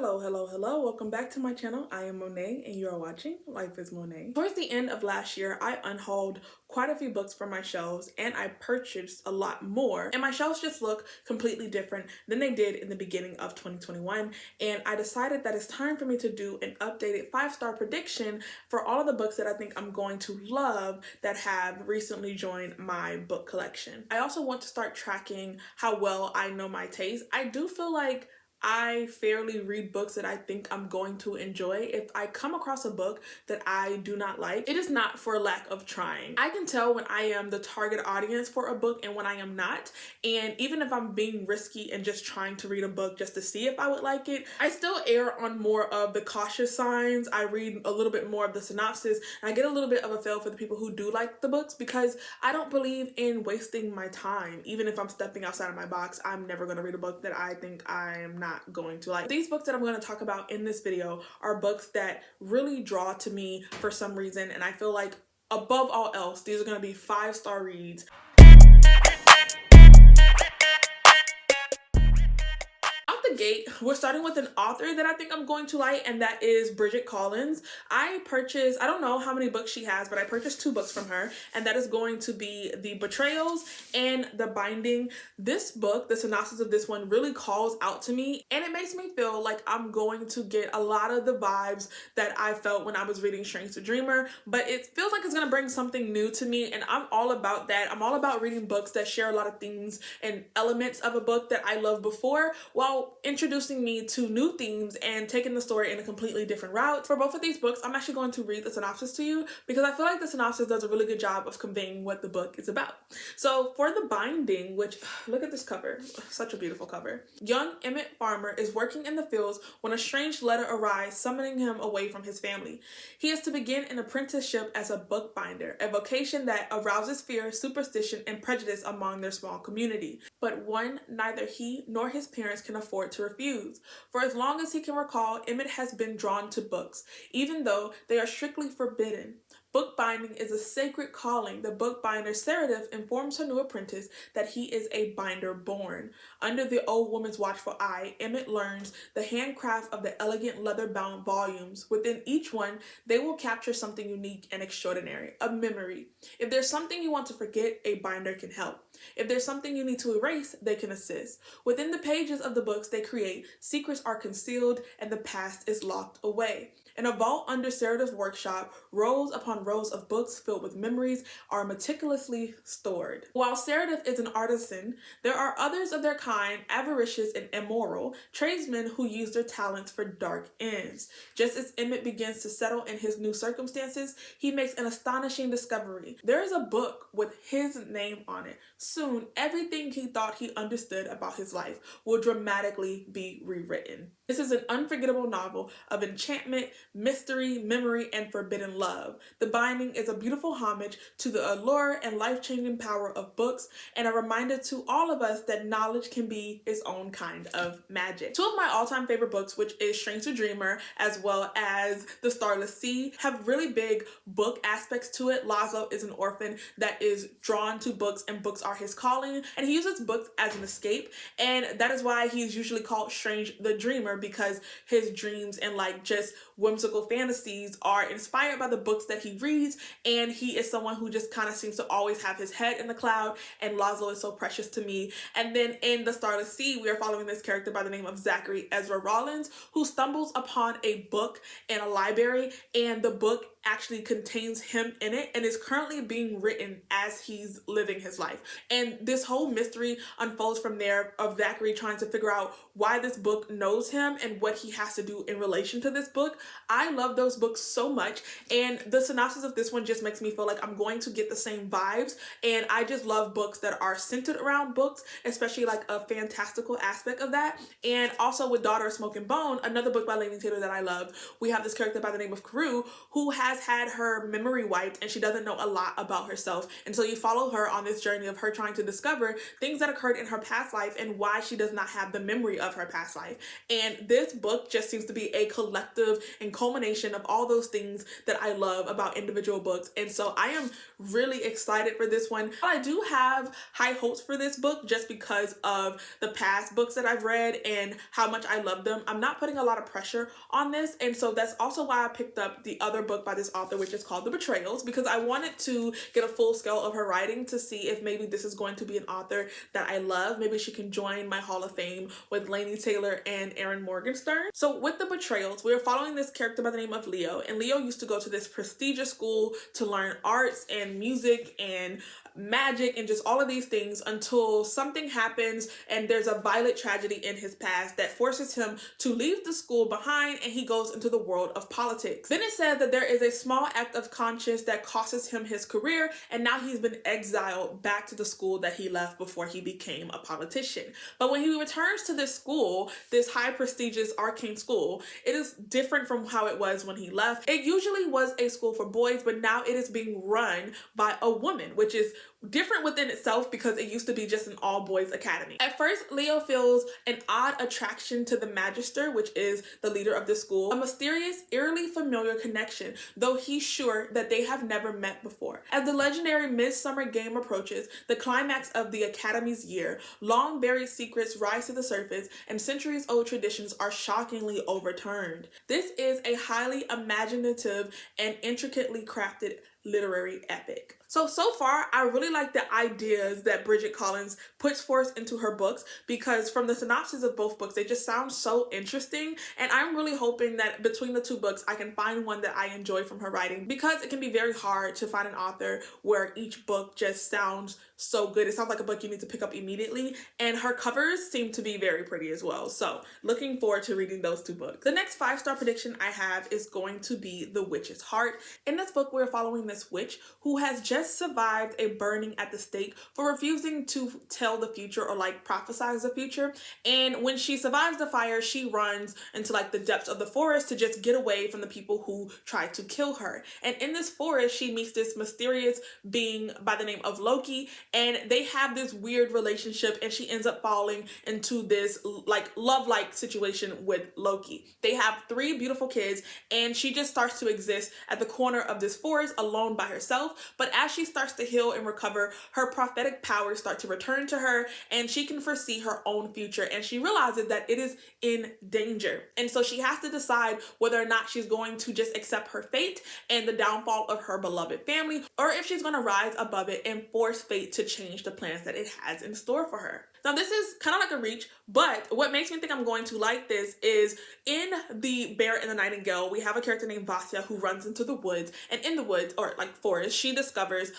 Hello. Welcome back to my channel. I am Monet and you are watching Life is Monet. Towards the end of last year, I unhauled quite a few books from my shelves and I purchased a lot more. And my shelves just look completely different than they did in the beginning of 2021. And I decided that it's time for me to do an updated 5-star prediction for all of the books that I think I'm going to love that have recently joined my book collection. I also want to start tracking how well I know my taste. I do feel like I fairly read books that I think I'm going to enjoy. If I come across a book that I do not like, it is not for lack of trying. I can tell when I am the target audience for a book and when I am not. And even if I'm being risky and just trying to read a book just to see if I would like it, I still err on more of the cautious signs. I read a little bit more of the synopsis and I get a little bit of a feel for the people who do like the books because I don't believe in wasting my time. Even if I'm stepping outside of my box, I'm never going to read a book that I think I am not going to like. These books that I'm going to talk about in this video are books that really draw to me for some reason, and I feel like above all else, these are going to be 5-star reads. Gate, we're starting with an author that I think I'm going to like, and that is Bridget Collins. I don't know how many books she has, but I purchased 2 books from her, and that is going to be the Betrayals and The Binding. This book, the synopsis of this one really calls out to me, and it makes me feel like I'm going to get a lot of the vibes that I felt when I was reading Strange the Dreamer, but it feels like it's going to bring something new to me, and I'm all about that. I'm all about reading books that share a lot of themes and elements of a book that I loved before, while introducing me to new themes and taking the story in a completely different route. For both of these books, I'm actually going to read the synopsis to you because I feel like the synopsis does a really good job of conveying what the book is about. So for The Binding, which, look at this cover, such a beautiful cover. Young Emmett Farmer is working in the fields when a strange letter arrives summoning him away from his family. He is to begin an apprenticeship as a bookbinder, a vocation that arouses fear, superstition, and prejudice among their small community, but one neither he nor his parents can afford to refuse. For as long as he can recall, Emmett has been drawn to books, even though they are strictly forbidden. Bookbinding is a sacred calling. The bookbinder Seraph informs her new apprentice that he is a binder born. Under the old woman's watchful eye, Emmett learns the handcraft of the elegant leather-bound volumes. Within each one, they will capture something unique and extraordinary, a memory. If there's something you want to forget, a binder can help. If there's something you need to erase, they can assist. Within the pages of the books they create, secrets are concealed and the past is locked away. In a vault under Seraph's workshop, rows upon rows of books filled with memories are meticulously stored. While Seraph is an artisan, there are others of their kind, avaricious and immoral, tradesmen who use their talents for dark ends. Just as Emmett begins to settle in his new circumstances, he makes an astonishing discovery. There is a book with his name on it. Soon, everything he thought he understood about his life will dramatically be rewritten. This is an unforgettable novel of enchantment, mystery, memory, and forbidden love. The Binding is a beautiful homage to the allure and life-changing power of books, and a reminder to all of us that knowledge can be its own kind of magic. 2 of my all-time favorite books, which is Strange the Dreamer as well as The Starless Sea, have really big book aspects to it. Laszlo is an orphan that is drawn to books, and books are his calling, and he uses books as an escape, and that is why he is usually called Strange the Dreamer, because his dreams and like just whimsical fantasies are inspired by the books that he reads, and he is someone who just kind of seems to always have his head in the cloud, and Laszlo is so precious to me. And then in The Starless Sea, we are following this character by the name of Zachary Ezra Rollins, who stumbles upon a book in a library, and the book actually contains him in it and is currently being written as he's living his life. And this whole mystery unfolds from there, of Zachary trying to figure out why this book knows him and what he has to do in relation to this book. I love those books so much, and the synopsis of this one just makes me feel like I'm going to get the same vibes, and I just love books that are centered around books, especially like a fantastical aspect of that. And also with Daughter of Smoke and Bone, another book by Laini Taylor that I love, we have this character by the name of Carew who has has had her memory wiped and she doesn't know a lot about herself. And so you follow her on this journey of her trying to discover things that occurred in her past life and why she does not have the memory of her past life. And this book just seems to be a collective and culmination of all those things that I love about individual books. And so I am really excited for this one. I do have high hopes for this book just because of the past books that I've read and how much I love them. I'm not putting a lot of pressure on this, and so that's also why I picked up the other book by this author, which is called The Betrayals, because I wanted to get a full scale of her writing to see if maybe this is going to be an author that I love. Maybe she can join my Hall of Fame with Laini Taylor and Erin Morgenstern. So with The Betrayals, we're following this character by the name of Leo, and Leo used to go to this prestigious school to learn arts and music and magic and just all of these things until something happens and there's a violent tragedy in his past that forces him to leave the school behind, and he goes into the world of politics. Then it said that there is a small act of conscience that costs him his career, and now he's been exiled back to the school that he left before he became a politician. But when he returns to this school, this high prestigious arcane school, it is different from how it was when he left. It usually was a school for boys, but now it is being run by a woman, which is different within itself because it used to be just an all-boys academy. At first, Leo feels an odd attraction to the Magister, which is the leader of the school, a mysterious, eerily familiar connection, though he's sure that they have never met before. As the legendary Midsummer Game approaches, the climax of the academy's year, long-buried secrets rise to the surface, and centuries-old traditions are shockingly overturned. This is a highly imaginative and intricately crafted literary epic. So far, I really like the ideas that Bridget Collins puts forth into her books, because from the synopsis of both books, they just sound so interesting. And I'm really hoping that between the two books, I can find one that I enjoy from her writing, because it can be very hard to find an author where each book just sounds so good. It sounds like a book you need to pick up immediately. And her covers seem to be very pretty as well. So looking forward to reading those two books. The next 5-star prediction I have is going to be The Witch's Heart. In this book, we're following this witch who has just survived a burning at the stake for refusing to tell the future or like prophesize the future. And when she survives the fire, she runs into like the depths of the forest to just get away from the people who tried to kill her. And in this forest, she meets this mysterious being by the name of Loki, and they have this weird relationship, and she ends up falling into this like love-like situation with Loki. They have 3 beautiful kids, and she just starts to exist at the corner of this forest alone by herself. But as she starts to heal and recover, her prophetic powers start to return to her, and she can foresee her own future, and she realizes that it is in danger. And so she has to decide whether or not she's going to just accept her fate and the downfall of her beloved family, or if she's going to rise above it and force fate to change the plans that it has in store for her. Now, this is kind of like a reach, but what makes me think I'm going to like this is in The Bear and the Nightingale, we have a character named Vasya who runs into the woods, and in the woods, or like forest, she discovers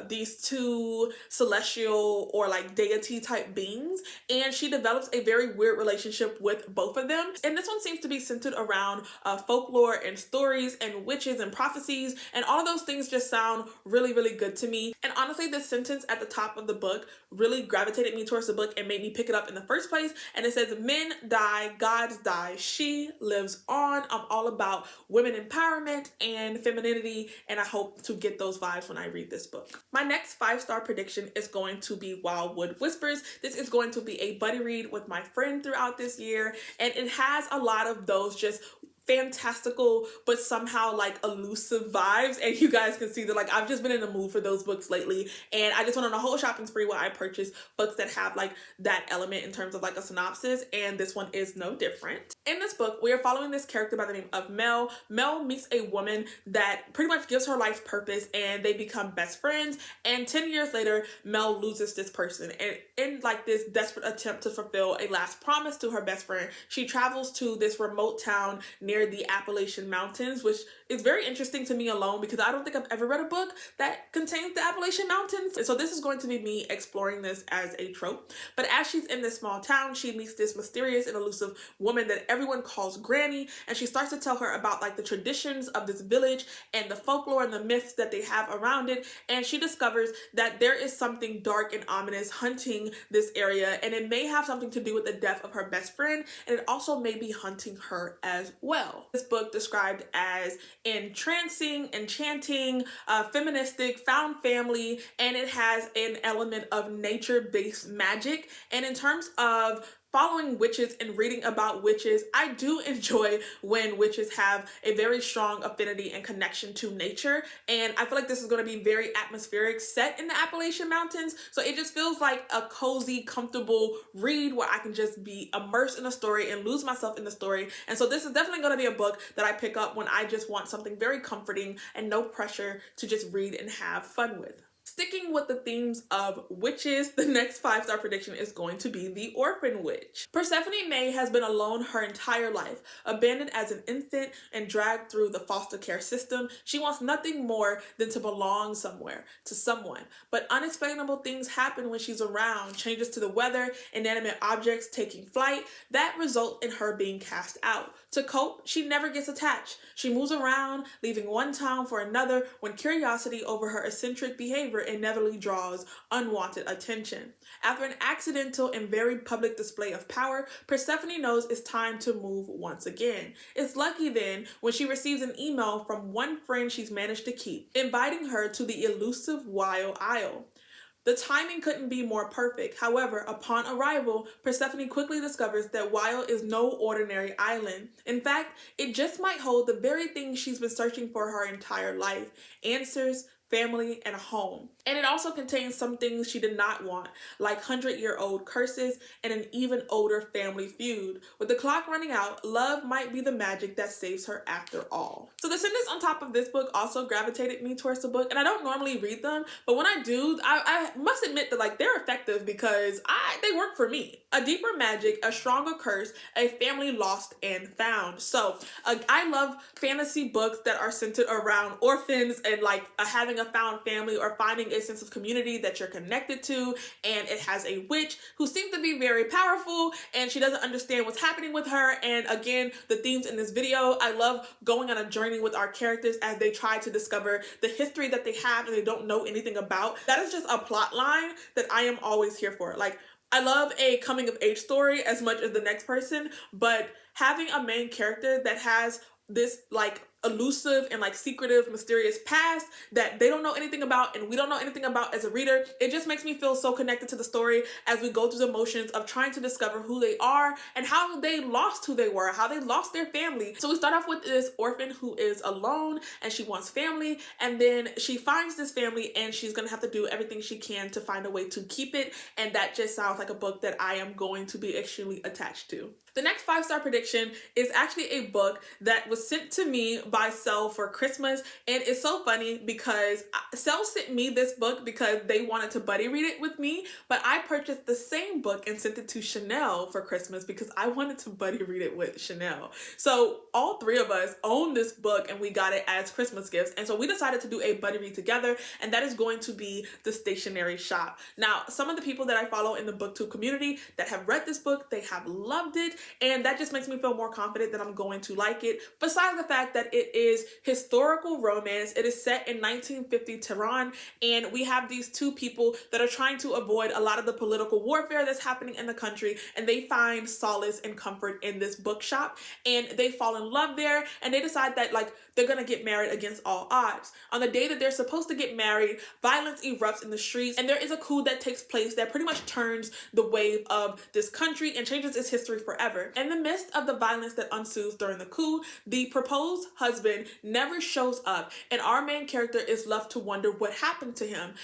these 2 celestial or like deity type beings, and she develops a very weird relationship with both of them. And this one seems to be centered around folklore and stories and witches and prophecies, and all of those things just sound really, really good to me. And honestly, this sentence at the top of the book really gravitated me towards the book and made me pick it up in the first place. And it says, "Men die, gods die, she lives on." I'm all about women empowerment and femininity, and I hope to get those vibes when I read this book. My next 5-star prediction is going to be Wildwood Whispers. This is going to be a buddy read with my friend throughout this year, and it has a lot of those just fantastical but somehow like elusive vibes, and you guys can see that like I've just been in the mood for those books lately, and I just went on a whole shopping spree where I purchased books that have like that element in terms of like a synopsis, and this one is no different. In this book, we are following this character by the name of Mel. Mel meets a woman that pretty much gives her life purpose, and they become best friends, and 10 years later Mel loses this person, and in like this desperate attempt to fulfill a last promise to her best friend, she travels to this remote town near the Appalachian Mountains, which is very interesting to me alone because I don't think I've ever read a book that contains the Appalachian Mountains. And so this is going to be me exploring this as a trope. But as she's in this small town, she meets this mysterious and elusive woman that everyone calls Granny, and she starts to tell her about like the traditions of this village and the folklore and the myths that they have around it. And she discovers that there is something dark and ominous hunting this area, and it may have something to do with the death of her best friend, and it also may be hunting her as well. well. This book described as entrancing, enchanting, feministic, found family, and it has an element of nature-based magic. And in terms of following witches and reading about witches, I do enjoy when witches have a very strong affinity and connection to nature. And I feel like this is going to be very atmospheric, set in the Appalachian Mountains. So it just feels like a cozy, comfortable read where I can just be immersed in the story and lose myself in the story. And so this is definitely going to be a book that I pick up when I just want something very comforting and no pressure to just read and have fun with. Sticking with the themes of witches, the next 5-star prediction is going to be the Orphan Witch. Persephone May has been alone her entire life, abandoned as an infant and dragged through the foster care system. She wants nothing more than to belong somewhere, to someone. But unexplainable things happen when she's around, changes to the weather, inanimate objects taking flight, that result in her being cast out. To cope, she never gets attached. She moves around, leaving one town for another when curiosity over her eccentric behavior inevitably draws unwanted attention. After an accidental and very public display of power, Persephone knows it's time to move once again. It's lucky then when she receives an email from one friend she's managed to keep, inviting her to the elusive Wild Isle. The timing couldn't be more perfect. However, upon arrival, Persephone quickly discovers that Wild is no ordinary island. In fact, it just might hold the very thing she's been searching for her entire life: answers, family, and a home. And it also contains some things she did not want, like 100-year-old curses and an even older family feud. With the clock running out, love might be the magic that saves her after all. So the sentence on top of this book also gravitated me towards the book, and I don't normally read them, but when I do, I must admit that like they're effective because they work for me. A deeper magic, a stronger curse, a family lost and found. So I love fantasy books that are centered around orphans and like having a found family or finding a sense of community that you're connected to. And it has a witch who seems to be very powerful and she doesn't understand what's happening with her. And again, the themes in this video, I love going on a journey with our characters as they try to discover the history that they have and they don't know anything about. That is just a plot line that I am always here for. Like, I love a coming of age story as much as the next person, but having a main character that has this like elusive and like secretive, mysterious past that they don't know anything about and we don't know anything about as a reader, it just makes me feel so connected to the story as we go through the motions of trying to discover who they are and how they lost who they were, how they lost their family. So we start off with this orphan who is alone and she wants family, and then she finds this family and she's gonna have to do everything she can to find a way to keep it, and that just sounds like a book that I am going to be extremely attached to. The next 5-star prediction is actually a book that was sent to me by Cell for Christmas, and it's so funny because Cell sent me this book because they wanted to buddy read it with me, but I purchased the same book and sent it to Chanel for Christmas because I wanted to buddy read it with Chanel. So all three of us own this book and we got it as Christmas gifts, and so we decided to do a buddy read together, and that is going to be the Stationery Shop. Now, some of the people that I follow in the booktube community that have read this book, they have loved it, and that just makes me feel more confident that I'm going to like it. Besides the fact that it is historical romance, it is set in 1950 Tehran, and we have these two people that are trying to avoid a lot of the political warfare that's happening in the country, and they find solace and comfort in this bookshop, and they fall in love there, and they decide that like they're gonna get married against all odds. On the day that they're supposed to get married, violence erupts in the streets, and there is a coup that takes place that pretty much turns the wave of this country and changes its history forever. In the midst of the violence that ensues during the coup, the proposed husband never shows up, and our main character is left to wonder what happened to him.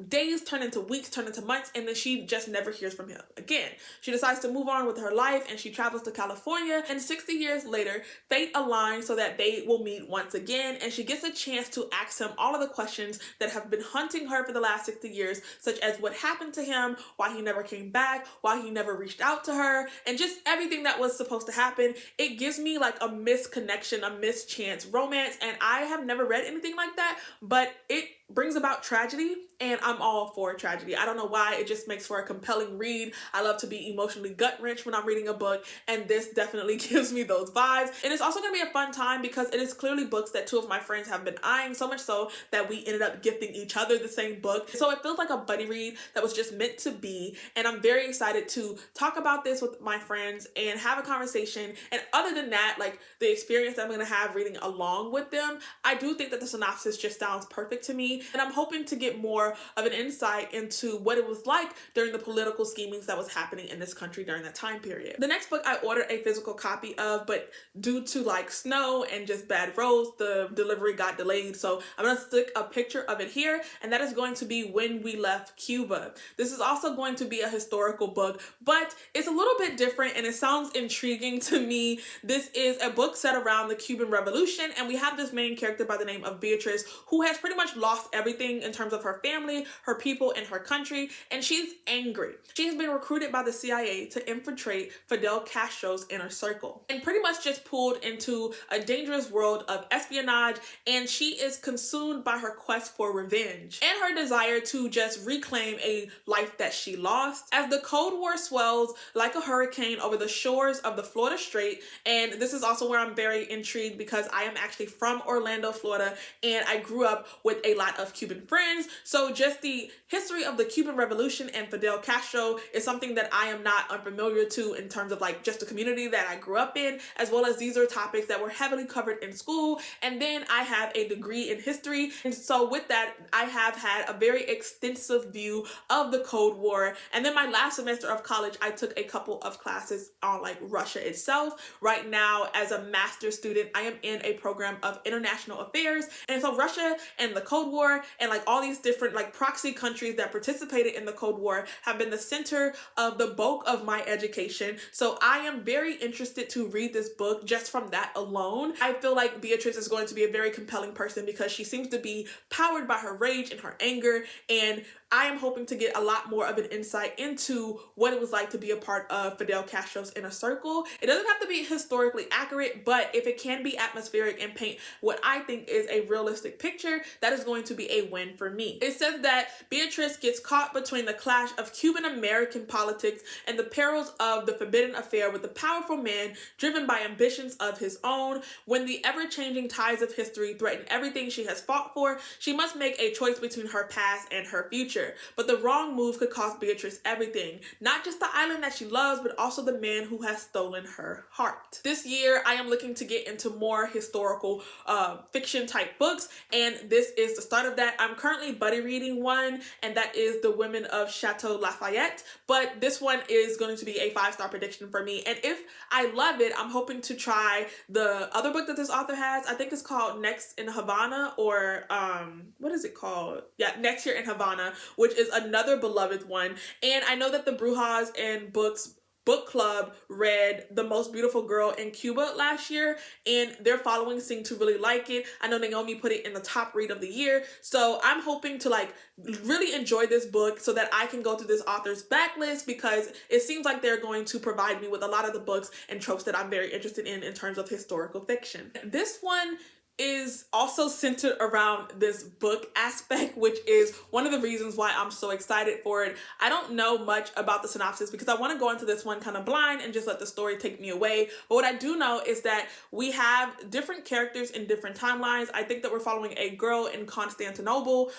Days turn into weeks, turn into months, and then she just never hears from him again. She decides to move on with her life, and she travels to California, and 60 years later, fate aligns so that they will meet once again, and she gets a chance to ask him all of the questions that have been haunting her for the last 60 years, such as what happened to him, why he never came back, why he never reached out to her, and just everything that was supposed to happen. It gives me like a misconnection, a mischance romance, and I have never read anything like that, but it brings about tragedy, and I'm all for tragedy. I don't know why, it just makes for a compelling read. I love to be emotionally gut-wrenched when I'm reading a book, and this definitely gives me those vibes. And it's also going to be a fun time because it is clearly books that two of my friends have been eyeing, so much so that we ended up gifting each other the same book. So it feels like a buddy read that was just meant to be, and I'm very excited to talk about this with my friends and have a conversation. And other than that, like the experience I'm going to have reading along with them, I do think that the synopsis just sounds perfect to me, and I'm hoping to get more of an insight into what it was like during the political schemings that was happening in this country during that time period. The next book I ordered a physical copy of, but due to like snow and just bad roads, the delivery got delayed, so I'm gonna stick a picture of it here, and that is going to be When We Left Cuba. This is also going to be a historical book, but it's a little bit different and it sounds intriguing to me. This is a book set around the Cuban Revolution, and we have this main character by the name of Beatrice, who has pretty much lost everything in terms of her family, her people, and her country, and she's angry. She has been recruited by the CIA to infiltrate Fidel Castro's inner circle and pretty much just pulled into a dangerous world of espionage, and she is consumed by her quest for revenge and her desire to just reclaim a life that she lost. As the Cold War swells like a hurricane over the shores of the Florida Strait, and this is also where I'm very intrigued because I am actually from Orlando, Florida, and I grew up with a lot of Cuban friends, so just the history of the Cuban Revolution and Fidel Castro is something that I am not unfamiliar to in terms of like just the community that I grew up in, as well as these are topics that were heavily covered in school. And then I have a degree in history, and so with that I have had a very extensive view of the Cold War. And then my last semester of college I took a couple of classes on like Russia itself. Right now as a master's student I am in a program of international affairs, and so Russia and the Cold War and like all these different like proxy countries that participated in the Cold War have been the center of the bulk of my education. So I am very interested to read this book just from that alone. I feel like Beatrice is going to be a very compelling person because she seems to be powered by her rage and her anger, and I am hoping to get a lot more of an insight into what it was like to be a part of Fidel Castro's inner circle. It doesn't have to be historically accurate, but if it can be atmospheric and paint what I think is a realistic picture, that is going to be a win for me. It says that Beatrice gets caught between the clash of Cuban American politics and the perils of the forbidden affair with a powerful man driven by ambitions of his own. When the ever-changing tides of history threaten everything she has fought for, she must make a choice between her past and her future. But the wrong move could cost Beatrice everything, not just the island that she loves, but also the man who has stolen her heart. This year, I am looking to get into more historical fiction type books, and this is the start of that. I'm currently buddy reading one, and that is The Women of Chateau Lafayette, but this one is going to be a 5-star prediction for me, and if I love it, I'm hoping to try the other book that this author has. I think it's called Next in Havana, or what is it called? Yeah, Next Year in Havana, which is another beloved one. And I know that the Brujas and Books book club read The Most Beautiful Girl in Cuba last year, and their following seemed to really like it. I know Naomi put it in the top read of the year, so I'm hoping to like really enjoy this book so that I can go through this author's backlist, because it seems like they're going to provide me with a lot of the books and tropes that I'm very interested in terms of historical fiction. This one is also centered around this book aspect, which is one of the reasons why I'm so excited for it. I don't know much about the synopsis because I want to go into this one kind of blind and just let the story take me away. But what I do know is that we have different characters in different timelines. I think that we're following a girl in Constantinople.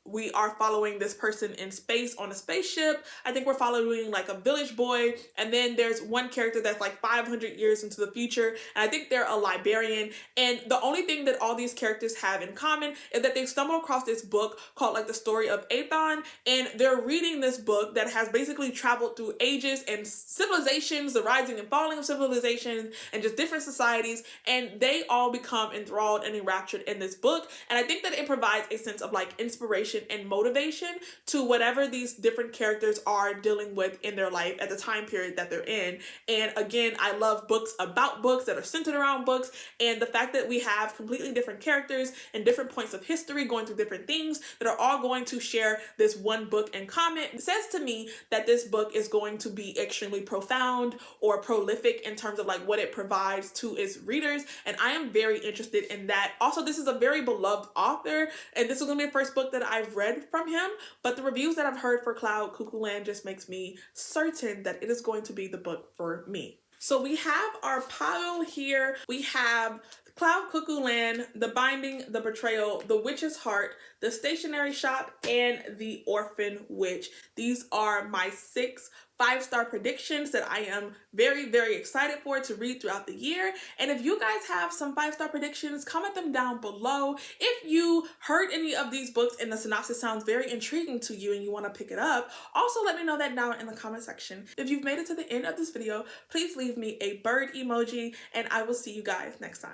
We are following this person in space on a spaceship. I think we're following like a village boy. And then there's one character that's like 500 years into the future. And I think they're a librarian. And the only thing that all these characters have in common is that they stumble across this book called like The Story of Athon, and they're reading this book that has basically traveled through ages and civilizations, the rising and falling of civilizations and just different societies, and they all become enthralled and enraptured in this book. And I think that it provides a sense of like inspiration and motivation to whatever these different characters are dealing with in their life at the time period that they're in. And again, I love books about books that are centered around books, and the fact that we have have completely different characters and different points of history going through different things that are all going to share this one book in common. It says to me that this book is going to be extremely profound or prolific in terms of like what it provides to its readers, and I am very interested in that. Also, this is a very beloved author, and this is going to be the first book that I've read from him, but the reviews that I've heard for Cloud Cuckoo Land just makes me certain that it is going to be the book for me. So we have our pile here. We have Cloud Cuckoo Land, The Binding, The Betrayal, The Witch's Heart, The Stationery Shop, and The Orphan Witch. These are my 6 5-star predictions that I am very, very excited for to read throughout the year. And if you guys have some 5-star predictions, comment them down below. If you heard any of these books and the synopsis sounds very intriguing to you and you want to pick it up, also let me know that down in the comment section. If you've made it to the end of this video, please leave me a bird emoji, and I will see you guys next time.